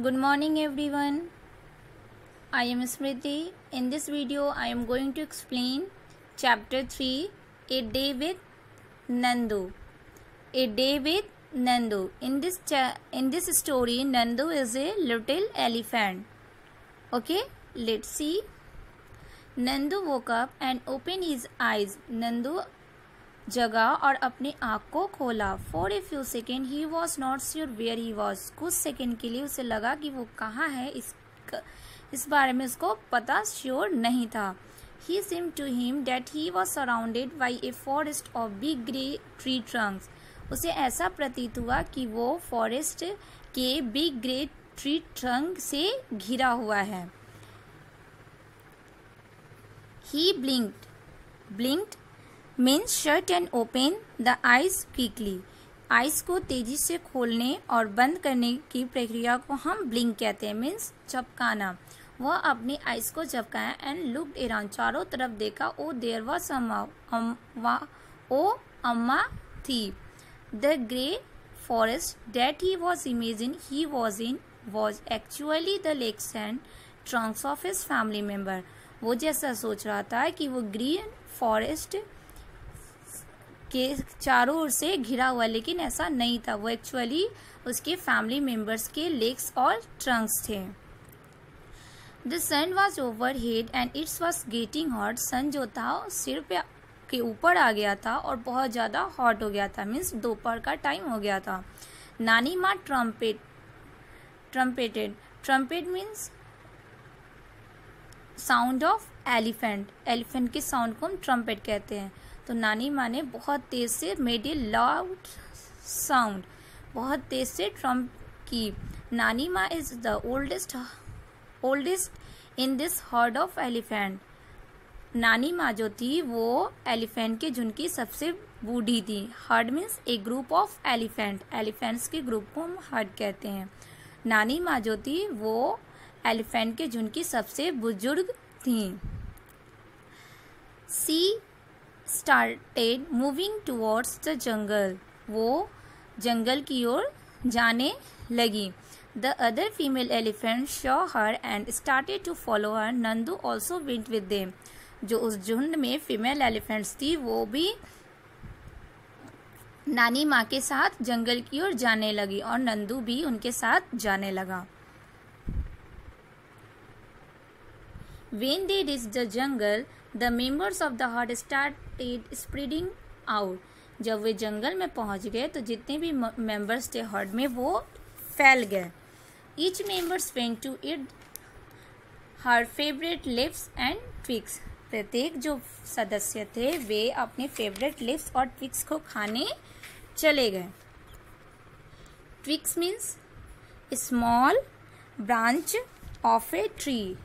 Good morning everyone. I am Smriti. In this video I am going to explain chapter 3, A Day with Nandu. A Day with Nandu. In this story Nandu is a little elephant. Okay, let's see. Nandu woke up and opened his eyes. Nandu जगा और अपनी आँख को खोला. For a few second he was not sure where he was. कुछ second के लिए उसे लगा कि वो कहाँ है. इस बारे में उसको पता श्योर नहीं था. He seem to him that he was surrounded by a forest of big grey tree trunks. उसे ऐसा प्रतीत हुआ कि वो फॉरेस्ट के बिग ग्रे ट्री ट्रंक से घिरा हुआ है. ही blinked means shut and open the eyes quickly. Eyes को तेजी से खोलने और बंद करने की प्रक्रिया को हम ब्लिंक कहते हैं. मीन्स झपकाना. वह अपनी आइज को झपकाया एंड लुक्ड अराउंड. चारों तरफ देखा. ओ देयर वाज अम्मा थी. The grey forest that he was imagine he was in was actually the legs and Trunks of his family member. वो जैसा सोच रहा था कि वो ग्रीन फॉरेस्ट के चारों ओर से घिरा हुआ, लेकिन ऐसा नहीं था. वो एक्चुअली उसके फैमिली मेंबर्स के लेग्स और ट्रंक्स थे. The sun was overhead and it's was getting hot. Sun जो था सिर पे के ऊपर आ गया था और बहुत ज़्यादा हॉट हो गया था. मीन्स दोपहर का टाइम हो गया था. नानी माँ trumpeted means sound of elephant. Elephant के साउंड को हम ट्रम्पेट कहते हैं. तो नानी माँ ने बहुत तेज से मेड ए लाउड साउंड. बहुत तेज से ट्रम्प की. नानी माँ is the oldest in this heard of elephant. नानी माँ जो थी वो एलिफेंट के झुंड की सबसे बूढ़ी थी. Heard means A group of elephant. Elephants के ग्रुप को हम हर्ड कहते हैं. नानी माँ जो थी वो एलिफेंट के झुंड की सबसे बुजुर्ग थी. सी started moving towards the jungle. वो जंगल की ओर जाने लगी. The other female elephants saw her and started to follow her. Nandu also went with them. जो उस झुंड में फीमेल एलिफेंट्स थी वो भी नानी माँ के साथ जंगल की ओर जाने लगी और नंदू भी उनके साथ जाने लगा. When they reached the jungle, the members of the herd started spreading out. जब वे जंगल में पहुंच गए तो जितने भी मेंबर्स थे हर्ड में वो फैल गए. Each member went to eat her favorite leaves and twigs. प्रत्येक जो सदस्य थे वे अपने फेवरेट लीव्स और ट्विग्स को खाने चले गए. Twigs means small branch of a tree.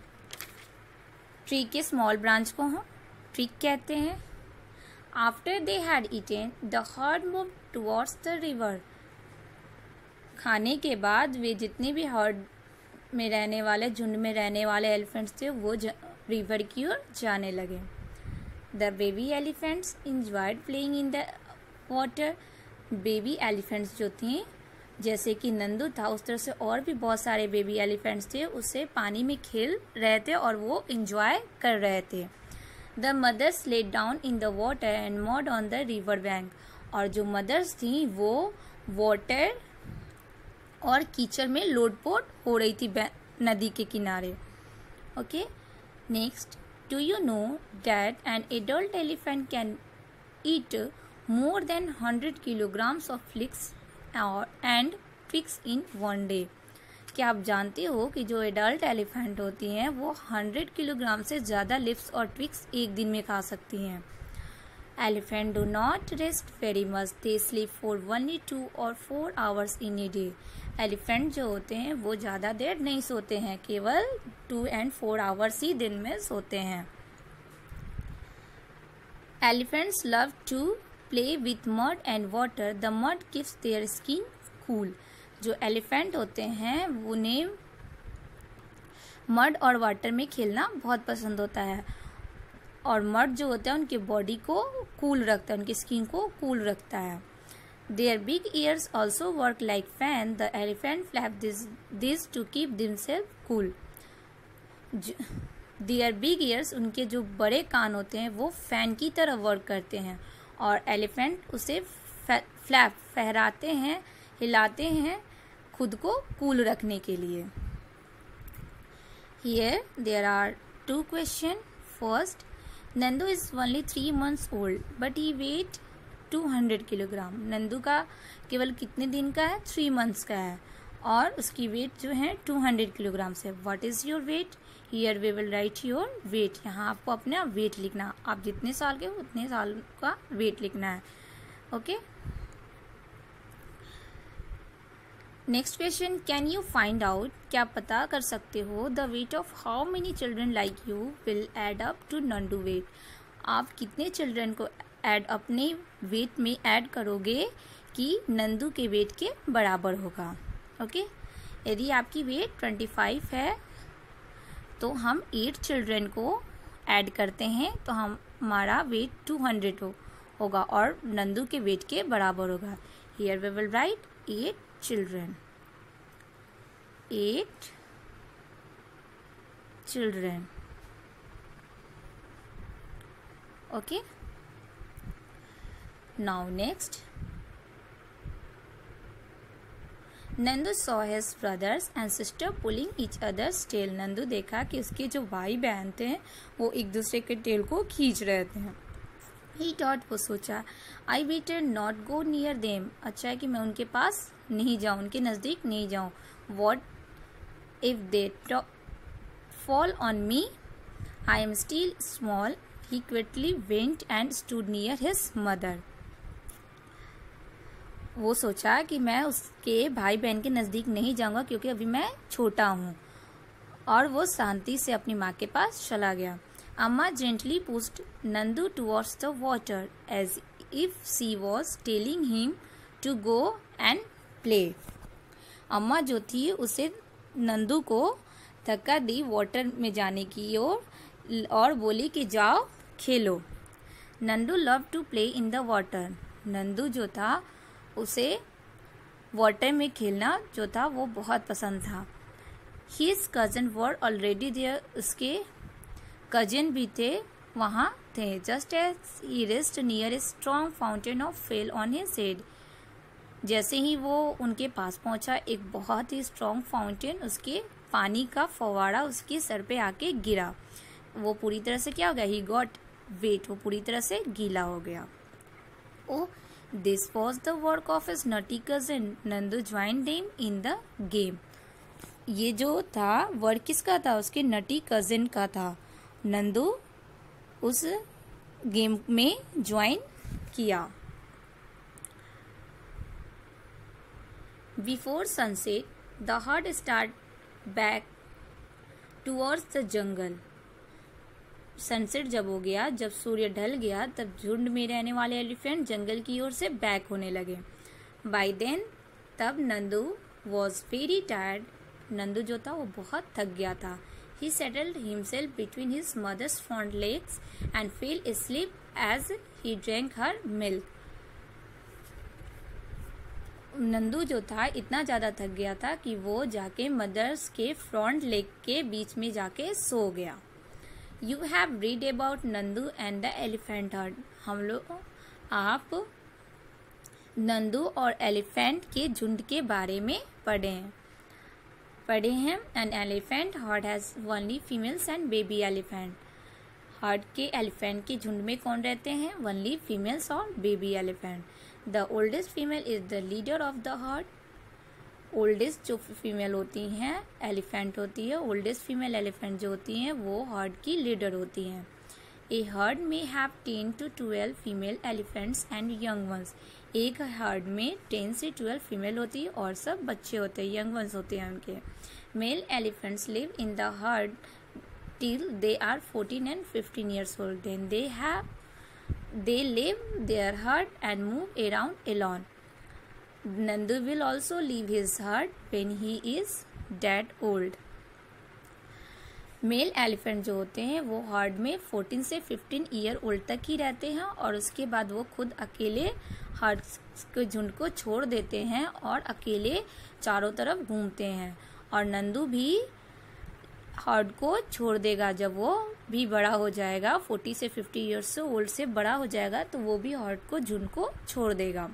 Tree के स्मॉल ब्रांच को हम ट्विग कहते हैं. After they had eaten the heard move towards the river. खाने के बाद वे जितने भी हर्ड में रहने वाले झुंड में रहने वाले एलिफेंट्स थे वो रिवर की ओर जाने लगे. The baby elephants enjoyed playing in the water. Baby elephants जो थे जैसे कि नंदू था उस तरह से और भी बहुत सारे बेबी एलिफेंट्स थे उससे पानी में खेल रहे थे और वो इंजॉय कर रहे थे. The mothers laid down in the water and mud on the river bank. और जो मदर्स थी वो वाटर और कीचड़ में लोटपोट हो रही थी नदी के किनारे. Okay, next. Do you know that an adult elephant can eat more than 100 kilograms of flix and twigs in one day. क्या आप जानते हो कि जो एडल्ट एलिफेंट होती हैं वो 100 किलोग्राम से ज़्यादा लिप्स और ट्विग्स एक दिन में खा सकती हैं. Elephant do not rest very much. They sleep for only 2 or 4 hours in a day. Elephant जो होते हैं वो ज़्यादा देर नहीं सोते हैं, केवल 2 and 4 hours ही दिन में सोते हैं. Elephants love to play with mud and water. The mud keeps their skin cool. जो एलिफेंट होते हैं उन्हें मड और वाटर में खेलना बहुत पसंद होता है और मड जो होता है उनके बॉडी को कूल रखता है, उनकी स्किन को कूल रखता है. Their big ears also work like fan. The elephant flap this to keep themselves cool. Their big ears, उनके जो बड़े कान होते हैं वो फैन की तरह वर्क करते हैं और एलिफेंट उसे फ्लैप फहराते हैं, हिलाते हैं खुद को कूल रखने के लिए. Here there are two questions. First, Nandu is only 3 months old, but he weight 200 kilogram. Nandu का केवल कितने दिन का है? 3 months का है और उसकी वेट जो है 200 किलोग्राम से. What is your weight? Here we will write your weight. यहाँ आपको अपना वेट लिखना. आप जितने साल के हो उतने साल का वेट लिखना है. Okay. Next question, can you find out, क्या पता कर सकते हो, the weight of how many children like you will add up to Nandu weight. आप कितने चिल्ड्रन को अपने वेट में ऐड करोगे कि नंदू के वेट के बराबर होगा. ओके. यदि आपकी वेट 25 है तो हम 8 चिल्ड्रन को ऐड करते हैं तो हमारा वेट 200 होगा और नंदू के वेट के बराबर होगा. Here we will write 8 children. 8 children. Okay. Now next, Nandu saw his brothers and sister pulling each other's tail. Nandu देखा कि उसके जो भाई बहन थे वो एक दूसरे के टेल को खींच रहे थे. He thought, वो सोचा, I better not go near them. अच्छा है कि मैं उनके पास नहीं जाऊँ, उनके नज़दीक नहीं जाऊँ. What if they fall on me? I am still small. He quickly went and stood near his mother. वो सोचा कि मैं उसके भाई बहन के नज़दीक नहीं जाऊँगा क्योंकि अभी मैं छोटा हूँ और वो शांति से अपनी माँ के पास चला गया. Amma gently pushed Nandu towards the water as if she was telling him to go and play. अम्मा जो थी उसे नंदू को धक्का दी वाटर में जाने की ओर और बोली कि जाओ खेलो. Nandu love to play in the water. Nandu जो था उसे वाटर में खेलना जो था वो बहुत पसंद था. His cousin were already there. उसके कजिन भी थे वहाँ थे. Just as he rest near a strong fountain of fell on his head. जैसे ही वो उनके पास पहुंचा एक बहुत ही स्ट्रॉन्ग फाउंटेन, उसके पानी का फवारा उसके सर पे आके गिरा. वो पूरी तरह से क्या हो गया? He got wet. वो पूरी तरह से गीला हो गया. Oh this was the work of his nutty cousin. Nandu join them in the game. ये जो था वर्क किसका था? उसके नटी कजिन का था. नंदू उस गेम में ज्वाइन किया. Before sunset the heard start back towards the jungle. Sunset जब हो गया, जब सूर्य ढल गया, तब झुंड में रहने वाले एलिफेंट जंगल की ओर से बैक होने लगे. बाय देन तब Nandu was very tired. Nandu जो था वो बहुत थक गया था. He settled himself between his mother's front legs and fell asleep as he drank her milk. Nandu जो था इतना ज़्यादा थक गया था कि वो जाके मदर्स के फ्रंट लेग के बीच में जाके सो गया. You have read about Nandu and the elephant herd. हम लोग आप नंदू और एलिफेंट के झुंड के बारे में पढ़े हैं. An elephant herd has only females and baby elephant. Heard के एलिफेंट के झुंड में कौन रहते हैं? only females और baby elephant. The oldest female is the leader of the herd. Oldest जो फीमेल होती हैं एलिफेंट होती है, ओल्डेस्ट फीमेल एलिफेंट जो होती हैं वो हर्ड की लीडर होती हैं. ए हर्ड में have 10 to 12 female elephants and young ones. एक हर्ड में 10 से 12 फीमेल होती है और सब बच्चे होते हैं, यंग वंस होते हैं उनके. Male elephants live in the herd till they are 14 and 15 years old. Then they leave their herd and move around alone. Nandu will also leave his herd when he is that old. Mail elephant जो होते हैं वो heard में 14 से 15 year old तक ही रहते हैं और उसके बाद वो खुद अकेले हर्ड के झुंड को छोड़ देते हैं और अकेले चारों तरफ घूमते हैं। और नंदू भी हर्ड को छोड़ देगा जब वो भी बड़ा हो जाएगा, 40 से 50 ईयर्स से ओल्ड से बड़ा हो जाएगा तो वो भी हर्ड को झुंड को छोड़ देगा।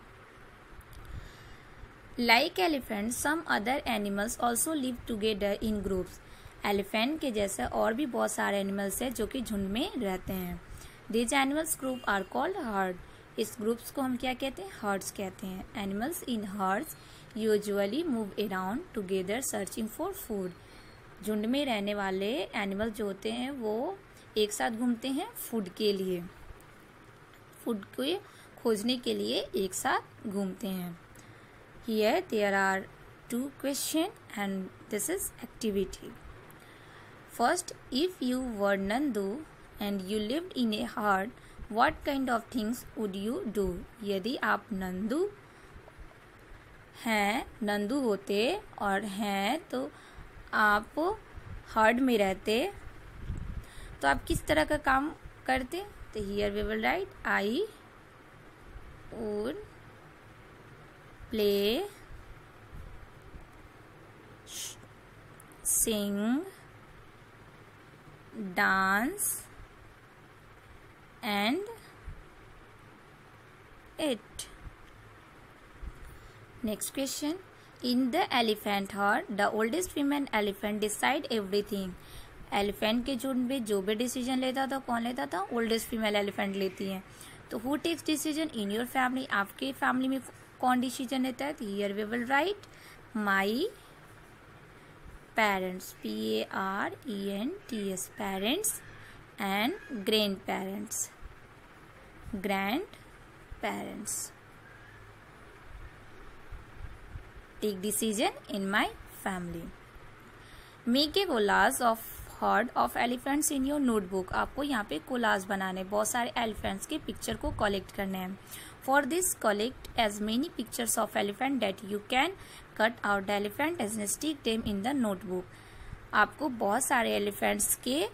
Like elephant some other animals also live together in groups. Elephant के जैसे और भी बहुत सारे एनिमल्स हैं जो कि झुंड में रहते हैं। These animals group are called herd. इस ग्रुप्स को हम क्या कहते हैं? हर्ड्स कहते हैं। Animals in herds usually move around together searching for food. झुंड में रहने वाले एनिमल जो होते हैं वो एक साथ घूमते हैं फूड के लिए, फूड को खोजने के लिए एक साथ घूमते हैं। Here there are 2 questions and this is activity. First, if you were Nandu and you lived in a herd, what kind of things would you do? यदि आप नंदू होते और हैं तो आप हर्ड में रहते तो आप किस तरह का काम करते? तो here we will write I would play, sing, dance and eat. Next question. In the elephant herd, the oldest female elephant decide everything. Elephant के झुंड में जो भी डिसीजन लेता था कौन लेता था? ओल्डेस्ट फीमेल एलिफेंट लेती है। तो who takes decision in your family? आपके फैमिली में कौन डिसीजन लेता है? तो here we will write my parents, PARENTS, parents and grandparents take decision in my family. Make a collage of herd of elephants in your notebook. आपको यहाँ पे collage बनाने, बहुत सारे एलिफेंट्स के पिक्चर को कलेक्ट करने हैं। For this collect as many pictures of elephant that you can cut out the elephant as stick them in the notebook. आपको बहुत सारे एलिफेंट्स के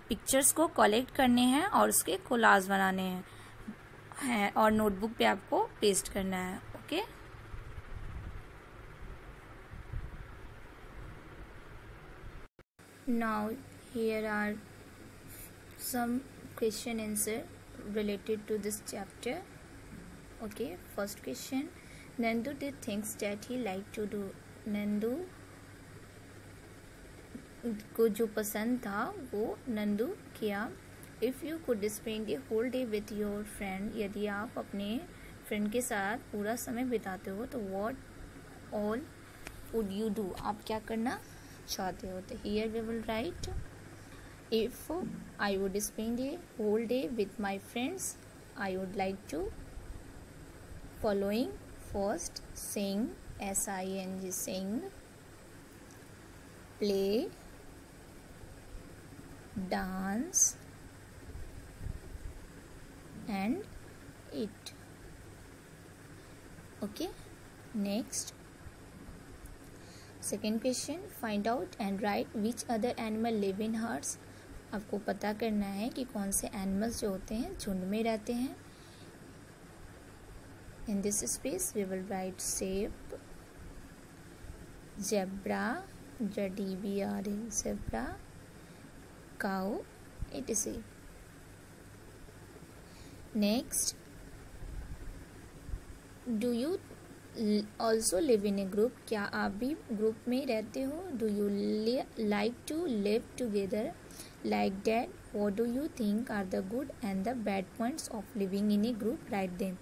पिक्चर्स को कलेक्ट करने हैं और उसके कोलाज बनाने हैं और नोटबुक पे आपको पेस्ट करना है। Okay Now here are some question answer related to this chapter. Okay, first question. Nandu did things that he liked to do. Nandu को जो पसंद था वो नंदू किया। If you could spend a whole day with your friend, यदि आप अपने friend के साथ पूरा समय बिताते हो तो what all would you do? आप क्या करना चाहते हो? तो here we will write if I would spend a whole day with my friends, I would like to following. First, sing, SING, sing, play, dance and eat. Okay, next. Second question, find out and right which other animal live in hertz. आपको पता करना है कि कौन से animals जो होते हैं झुंड में रहते हैं। In this space we will write sheep, zebra, JEBRA, zebra, cow, etc. Next, do you also live in a group. क्या आप भी ग्रुप में रहते हो? Do you like to live together like that? What do you think are the good and the bad points of living in a group? Write them.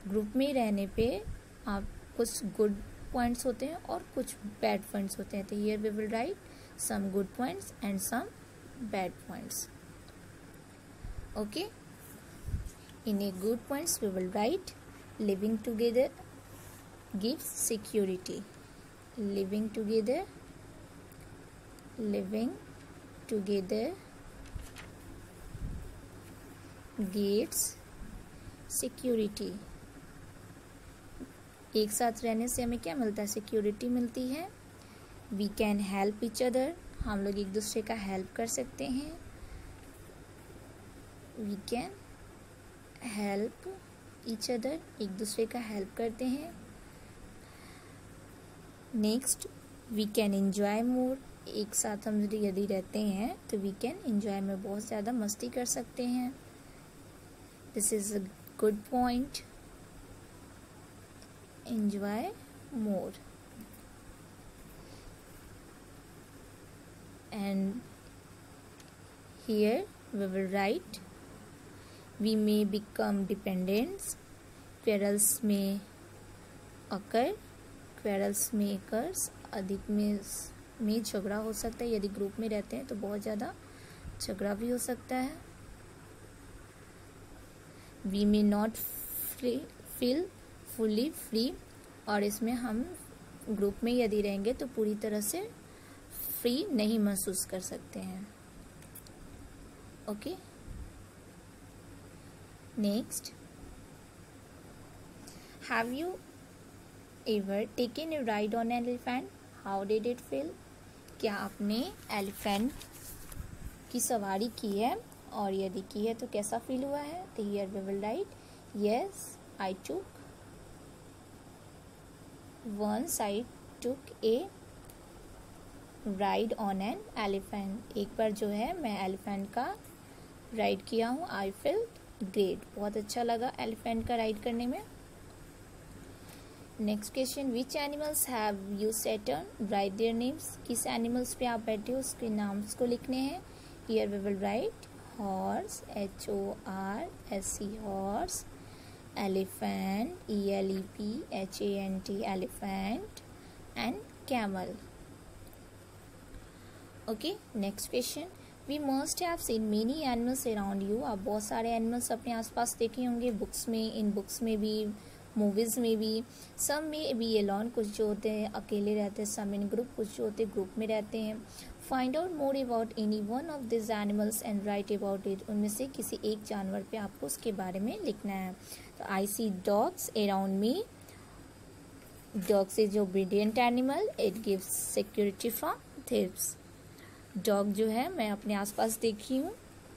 Group में रहने पे आप कुछ गुड पॉइंट्स होते हैं और कुछ बैड पॉइंट्स होते हैं। तो here we will write some good points and some bad points. Okay, in a good points we will write living together gives security. Living together gives security. एक साथ रहने से हमें क्या मिलता है? सिक्योरिटी मिलती है। We can help each other. हम लोग एक दूसरे का हेल्प कर सकते हैं, we can help each other, एक दूसरे का हेल्प करते हैं। Next, we can enjoy more, एक साथ हम यदि रहते हैं तो वी कैन एंजॉय में बहुत ज़्यादा मस्ती कर सकते हैं। This is a good point, enjoy more. And here we will write, we may become dependents, quarrels may occur, quarrels may occurs, अधिक में झगड़ा हो सकता है, यदि ग्रुप में रहते हैं तो बहुत ज़्यादा झगड़ा भी हो सकता है। we may not feel fully free, और इसमें हम ग्रुप में यदि रहेंगे तो पूरी तरह से फ्री नहीं महसूस कर सकते हैं। Okay, next, have you ever taken a ride on elephant, how did it feel? क्या आपने एलिफेंट की सवारी की है, और यदि की है तो कैसा फील हुआ है? तो here we will write, yes I took, once I took a ride on an elephant, एक बार जो है मैं एलिफेंट का राइड किया हूँ। आई फेल्ट ग्रेट, बहुत अच्छा लगा एलिफेंट का राइड करने में। Next question, which animals have you sat on, write their names, किस एनिमल्स पे आप बैठे हो उसके नाम्स को लिखने हैं। Here we will write horse, HORSE horse, elephant ELEPHANT elephant, and camel. Okay, next question, we must have seen many animals around you, आप बहुत सारे एनिमल्स अपने आसपास देखे होंगे, बुक्स में, इन बुक्स में भी, मूवीज़ में भी। सम में बी अलोन, कुछ जो होते हैं अकेले रहते हैं, सम इन ग्रुप, कुछ जो होते हैं ग्रुप में रहते हैं। Find out more about any one of this animals and right about it, उनमें से किसी एक जानवर पे आपको उसके बारे में लिखना है। तो I see dogs around me, dogs is obedient animal, it gives security from thieves. Dog जो है मैं अपने आसपास देखी हूँ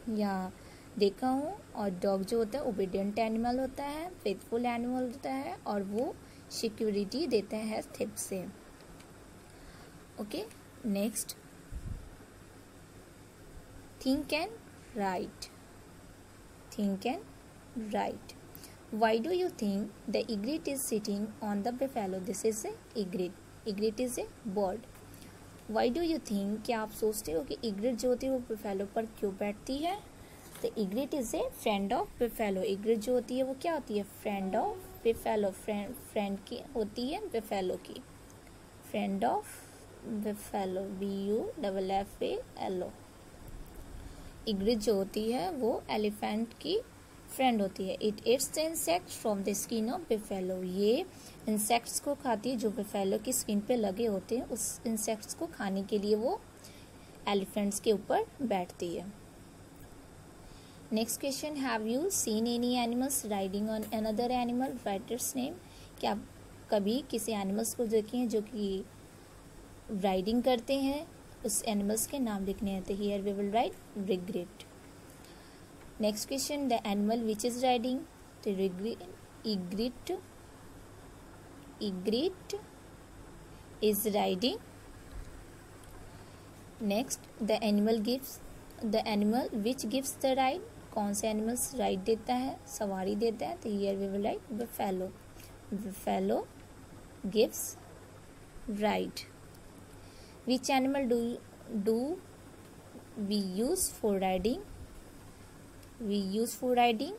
या देखा हूँ, और डॉग जो होता है ओबीडियंट एनिमल होता है, फेथफुल एनिमल होता है, और वो सिक्योरिटी देते हैं थिप से। Okay, next, think and right, think and right. Why do you think the egret is sitting on the buffalo? This is a egret, egret is a bird. Why do you think, क्या आप सोचते हो कि egret जो होती है वो buffalo पर क्यों बैठती है? तो egret is a friend of buffalo, egret जो होती है वो क्या होती है? फ्रेंड ऑफ बुफेलो, फ्रेंड की होती है बुफेलो की, friend of buffalo, BUFFALO। Egret जो होती है वो एलिफेंट की फ्रेंड होती है। It eats the insects from the skin of buffalo, ये इंसेक्ट्स को खाती है जो बुफेलो की स्किन पे लगे होते हैं, उस इंसेक्ट्स को खाने के लिए वो एलिफेंट्स के ऊपर बैठती है। Next question, have you seen any animals riding on another animal, right it's name. क्या आप कभी किसी एनिमल्स को देखे हैं जो कि राइडिंग करते हैं, उस एनिमल्स के नाम लिखने हैं। तो here we will write egret. Next question, the animal which is riding, तो egret is riding. Next, the animal which gives the ride, कौन से एनिमल्स राइड देता है, सवारी देता है। तो here we will write buffalo, buffalo gives ride. Which animal do we use for riding? We use for riding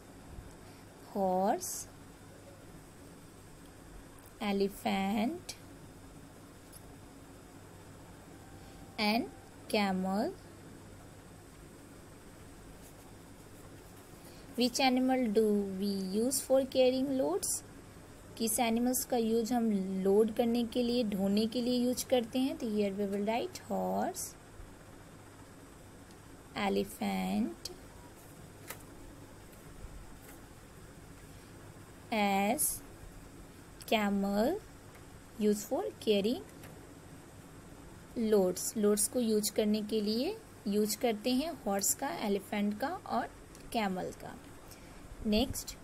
horse, elephant, and camel. Which animal do we use for carrying loads? किस animals का use हम load करने के लिए, ढोने के लिए use करते हैं। तो here we will write horse, elephant, ass, camel use for carrying loads को यूज करने के लिए यूज करते हैं हॉर्स का, एलिफेंट का और कैमल का। Next,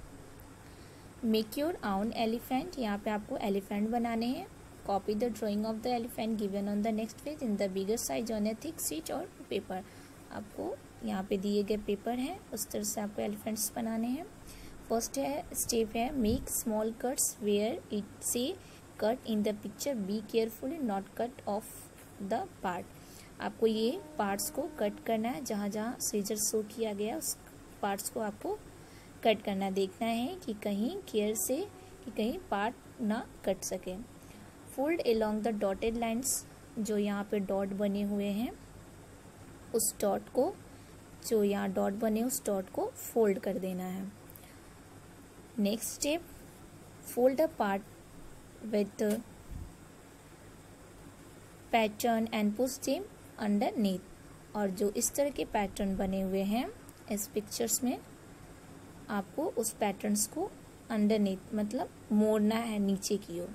make your own elephant. यहाँ पे आपको एलिफेंट बनाने हैं। Copy the drying of the elephant given on the next page in the bigger size on A thick sheet और पेपर। आपको यहाँ पे दिए गए पेपर हैं, उस तरह से आपको एलिफेंट्स बनाने हैं। फर्स्ट स्टेप है make small cuts where it says cut in the picture, be carefully not cut off the part. आपको ये पार्ट्स को कट करना है, जहाँ जहाँ सीजर शो किया गया उस पार्ट्स को आपको कट करना, देखना है कि कहीं केयर से कि कहीं पार्ट ना कट सके। Fold along the dotted lines, जो यहाँ पे डॉट बने हुए हैं उस डॉट को, जो यहाँ डॉट बने उस डॉट को फोल्ड कर देना है। Next step, fold a part with pattern and push them underneath. और जो इस तरह के पैटर्न बने हुए हैं इस पिक्चर्स में, आपको उस पैटर्न्स को अंडरनीथ मतलब मोड़ना है नीचे की ओर।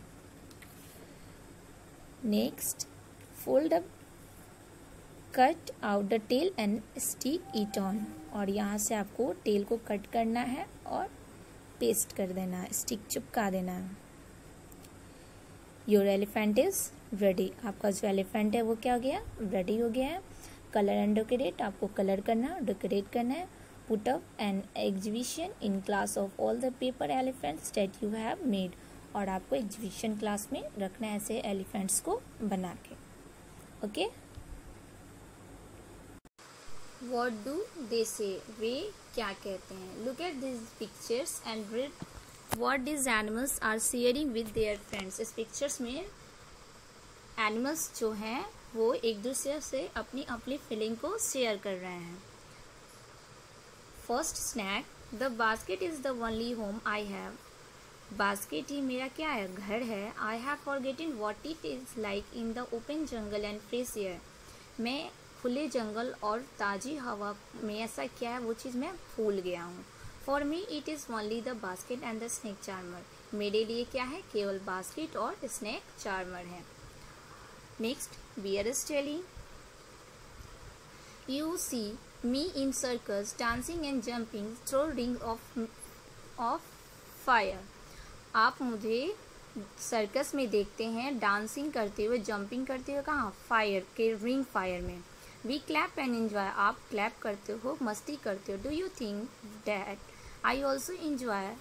Next, fold up cut out the tail and stick it on. और यहाँ से आपको टेल को कट करना है और पेस्ट कर देना है, स्टिक चिपका देना है। Your elephant is ready. आपका जो एलिफेंट है वो क्या हो गया, रेडी हो गया है। कलर एंड डेकोरेट, आपको कलर करना, डेकोरेट करना है। Put up an exhibition in class of all the paper elephants that you have made. और आपको एग्जीबिशन क्लास में रखना है ऐसे एलिफेंट्स को बना के। ओके, व्हाट डू दे से, वे क्या कहते हैं। Look at this pictures and read what this animals are sharing with their friends. इस पिक्चर्स में एनिमल्स जो हैं वो एक दूसरे से अपनी अपनी फीलिंग को शेयर कर रहे हैं। First snake, the basket is the only home I have. Basket ही मेरा क्या है, घर है। I have forgotten what it is like in the open jungle and fresh air. मैं खुले जंगल और ताज़ी हवा में ऐसा क्या है वो चीज़ मैं भूल गया हूँ। For me it is only the basket and the snake charmer. मेरे लिए क्या है, केवल बास्केट और स्नेक चार्मर है। Next, bear is telling you see me in circus dancing and jumping through ring of fire. आप मुझे सर्कस में देखते हैं डांसिंग करते हुए, जंपिंग करते हुए, कहाँ, फायर के रिंग फायर में। वी क्लैप एंड एंजॉय, आप क्लैप करते हो, मस्ती करते हो। Do you think that I also enjoy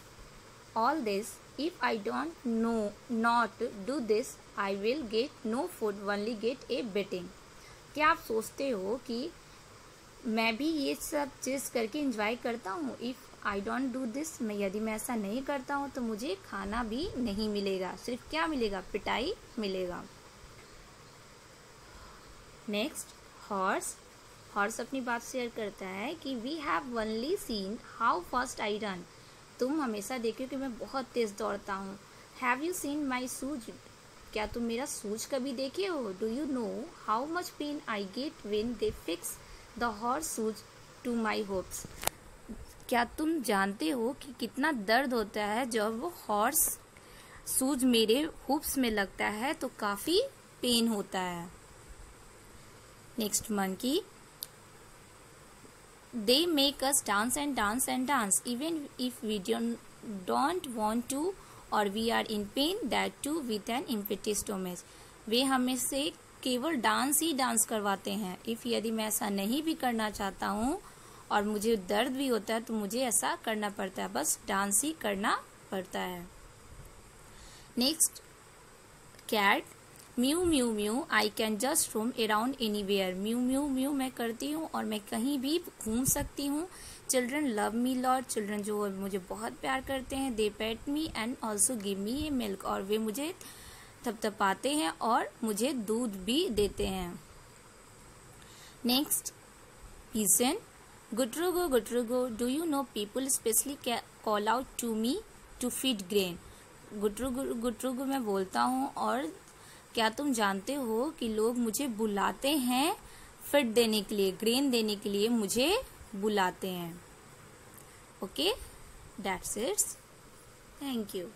all this? If I don't no not do this I will get no food, only get a beating. क्या आप सोचते हो कि मैं भी ये सब चीज़ करके एंजॉय करता हूँ? If I don't do this, यदि मैं ऐसा नहीं करता हूँ तो मुझे खाना भी नहीं मिलेगा, सिर्फ क्या मिलेगा, पिटाई मिलेगा। नेक्स्ट, हॉर्स अपनी बात शेयर करता है कि we have only seen how fast I run. तुम हमेशा देखो कि मैं बहुत तेज दौड़ता हूँ। Have you seen my shoes, क्या तुम मेरा शूज कभी देखे हो? Do you know how much pain I get when they fix the horse shoes to my hooves. क्या तुम जानते हो कि कितना दर्द होता है जब वो हॉर्स शूज मेरे हुप्स में लगता है, तो काफ़ी पेन होता है। Next, monkey, they make us dance and dance and dance even if we don't want to और we are in pain, that too with an empty stomach. वे हमें से केवल डांस ही डांस करवाते हैं। इफ यदि मैं ऐसा नहीं भी करना चाहता हूँ और मुझे दर्द भी होता है तो मुझे ऐसा करना पड़ता है, बस डांस ही करना पड़ता है। Next, cat, mew mew mew I can just roam around anywhere. Mew mew mew मैं करती हूँ और मैं कहीं भी घूम सकती हूँ। Children love me lot, children जो मुझे बहुत प्यार करते हैं। They pet me and also give me a milk, और वे मुझे थपथपाते हैं और मुझे दूध भी देते हैं। नेक्स्ट, पीसन, गुटरुगो, do you know people specially call out to me to feed grain. गुटरुगो मैं बोलता हूँ, और क्या तुम जानते हो कि लोग मुझे बुलाते हैं फीड देने के लिए, ग्रेन देने के लिए मुझे बुलाते हैं। Okay, that's it, thank you.